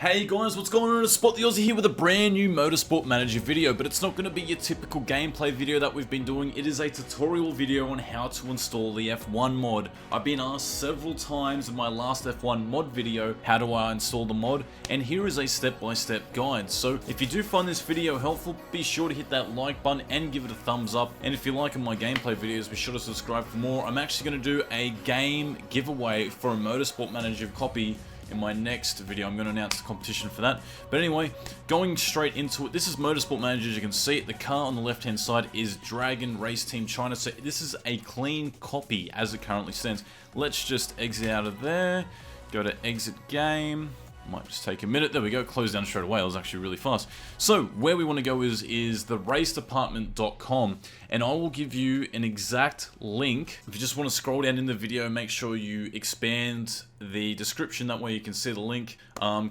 Hey guys, what's going on? It's SpotTheOzzie here with a brand new Motorsport Manager video, but it's not going to be your typical gameplay video that we've been doing. It is a tutorial video on how to install the F1 mod. I've been asked several times in my last F1 mod video, how do I install the mod? And here is a step-by-step guide. So if you do find this video helpful, be sure to hit that like button and give it a thumbs up. And if you're liking my gameplay videos, be sure to subscribe for more. I'm actually going to do a game giveaway for a Motorsport Manager copy in my next video. I'm going to announce the competition for that. But anyway, going straight into it, this is Motorsport Manager. As you can see, the car on the left hand side is Dragon Race Team China. So this is a clean copy as it currently stands. Let's just exit out of there, go to exit game. Might just take a minute. There we go. Close down straight away. It was actually really fast. So where we want to go is the racedepartment.com, and I will give you an exact link. If you just want to scroll down in the video, make sure you expand the description. That way you can see the link.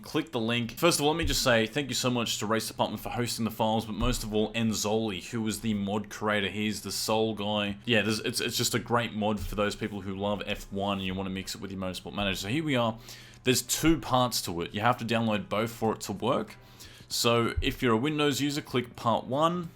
Click the link. First of all, let me just say thank you so much to Race Department for hosting the files, but most of all, Enzoli, who is the mod creator. He's the sole guy. Yeah, it's just a great mod for those people who love F1 and you want to mix it with your Motorsport Manager. So here we are. There's two parts to it. You have to download both for it to work. So if you're a Windows user, click part 1.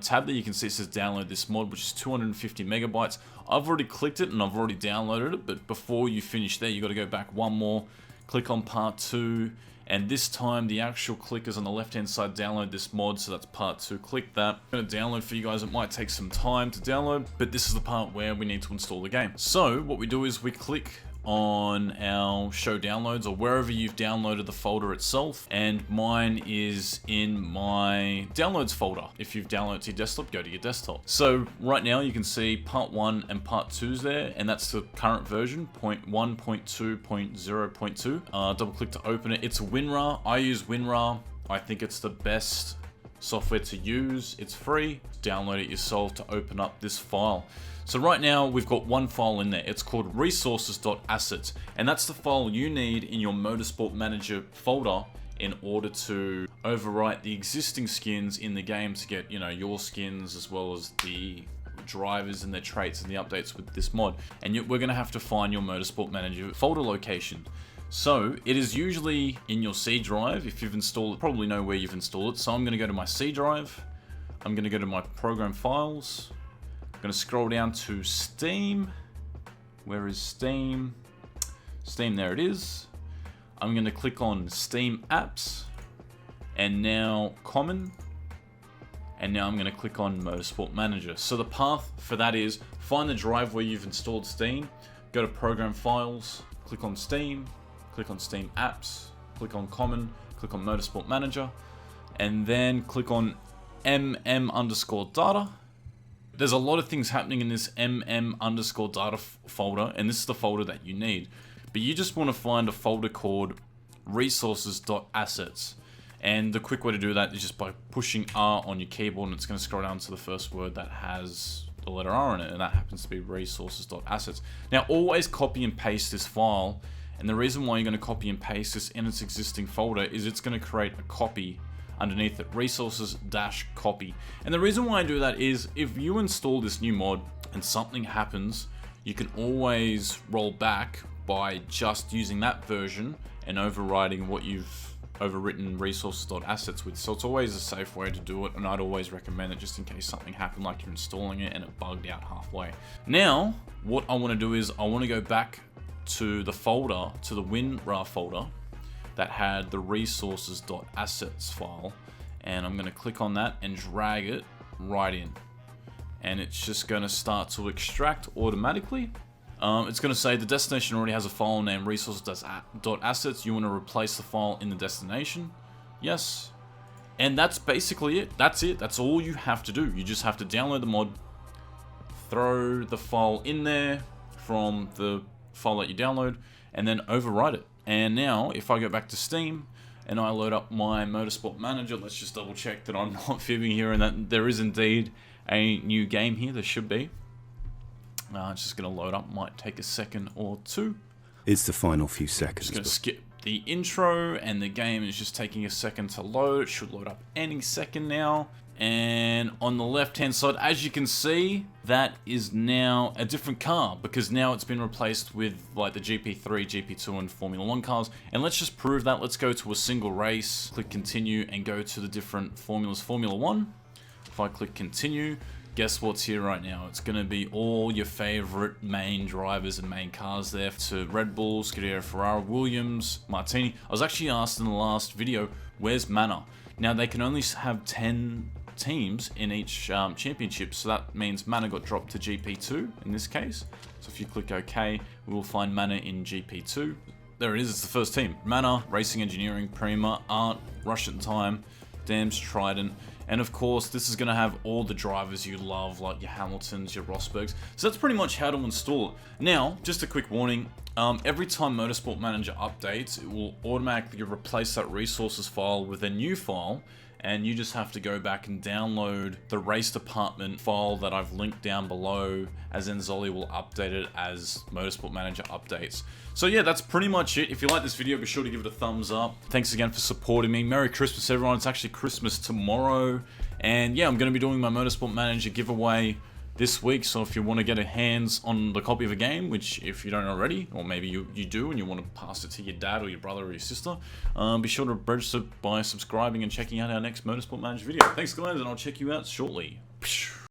Tab there, you can see it says download this mod, which is 250 megabytes. I've already clicked it and I've already downloaded it, but before you finish there, you got to go back one more, click on part 2, and this time the actual clickers on the left hand side download this mod, so that's part 2. Click that. I'm going to download for you guys. It might take some time to download, but this is the part where we need to install the game. So what we do is we click on our show downloads or wherever you've downloaded the folder itself, and mine is in my downloads folder. If you've downloaded to your desktop, go to your desktop. So right now you can see part 1 and part 2's there, and that's the current version, 0.1.2.0.2. Double click to open it. It's WinRAR. I use WinRAR. I think it's the best software to use. It's free. Download it yourself to open up this file. So right now we've got one file in there. It's called resources.assets, and that's the file you need in your Motorsport Manager folder in order to overwrite the existing skins in the game to get, you know, your skins as well as the drivers and their traits and the updates with this mod. And we're going to have to find your Motorsport Manager folder location. So it is usually in your C drive. If you've installed it, probably know where you've installed it. So I'm going to go to my C drive. I'm going to go to my program files. I'm going to scroll down to Steam. Where is Steam? Steam, there it is. I'm going to click on Steam Apps, and now Common, and now I'm going to click on Motorsport Manager. So the path for that is find the drive where you've installed Steam, go to Program Files, click on Steam Apps, click on Common, click on Motorsport Manager, and then click on mm_data. There's a lot of things happening in this mm_data folder, and this is the folder that you need. But you just want to find a folder called resources.assets. And the quick way to do that is just by pushing R on your keyboard, and it's going to scroll down to the first word that has the letter R in it, and that happens to be resources.assets. Now always copy and paste this file, and the reason why you're going to copy and paste this in its existing folder is it's going to create a copy underneath it, resources-copy. And the reason why I do that is if you install this new mod and something happens, you can always roll back by just using that version and overriding what you've overwritten resources.assets with. So it's always a safe way to do it, and I'd always recommend it just in case something happened, like you're installing it and it bugged out halfway. Now what I want to do is I want to go back to the folder, to the WinRAR folder that had the resources.assets file, and I'm going to click on that and drag it right in, and it's just going to start to extract automatically. It's going to say the destination already has a file named resources.assets. You want to replace the file in the destination. Yes. And that's basically it. That's it. That's all you have to do. You just have to download the mod, throw the file in there from the file that you download, and then overwrite it. And now if I go back to Steam and I load up my Motorsport Manager, let's just double check that I'm not fibbing here and that there is indeed a new game here. There should be. It's just going to load up. Might take a second or two. It's the final few seconds. Just going to skip the intro, and the game is just taking a second to load. It should load up any second now. And on the left hand side, as you can see, that is now a different car, because now it's been replaced with like the GP3, GP2 and Formula 1 cars. And let's just prove that. Let's go to a single race, click continue, and go to the different formulas. Formula 1, if I click continue, guess what's here right now? It's going to be all your favorite main drivers and main cars there, to Red Bull, Scuderia Ferrari, Williams, Martini. I was actually asked in the last video, where's Manor? Now they can only have 10 teams in each championship, so that means Manor got dropped to GP2 in this case. So if you click OK, we will find Manor in GP2. There it is, it's the first team. Manor, Racing Engineering, Prima, Art, Russian Time, Dams, Trident, and of course this is going to have all the drivers you love, like your Hamiltons, your Rosbergs. So that's pretty much how to install it. Now, just a quick warning, every time Motorsport Manager updates, it will automatically replace that resources file with a new file, and you just have to go back and download the race department file that I've linked down below, as then Zolly will update it as Motorsport Manager updates. So yeah, that's pretty much it. If you like this video, be sure to give it a thumbs up. Thanks again for supporting me. Merry Christmas, everyone. It's actually Christmas tomorrow. And yeah, I'm going to be doing my Motorsport Manager giveaway this week, so if you want to get a hands on the copy of a game, which if you don't already, or maybe you do and you want to pass it to your dad or your brother or your sister, be sure to register by subscribing and checking out our next Motorsport Manager video. Thanks guys, and I'll check you out shortly.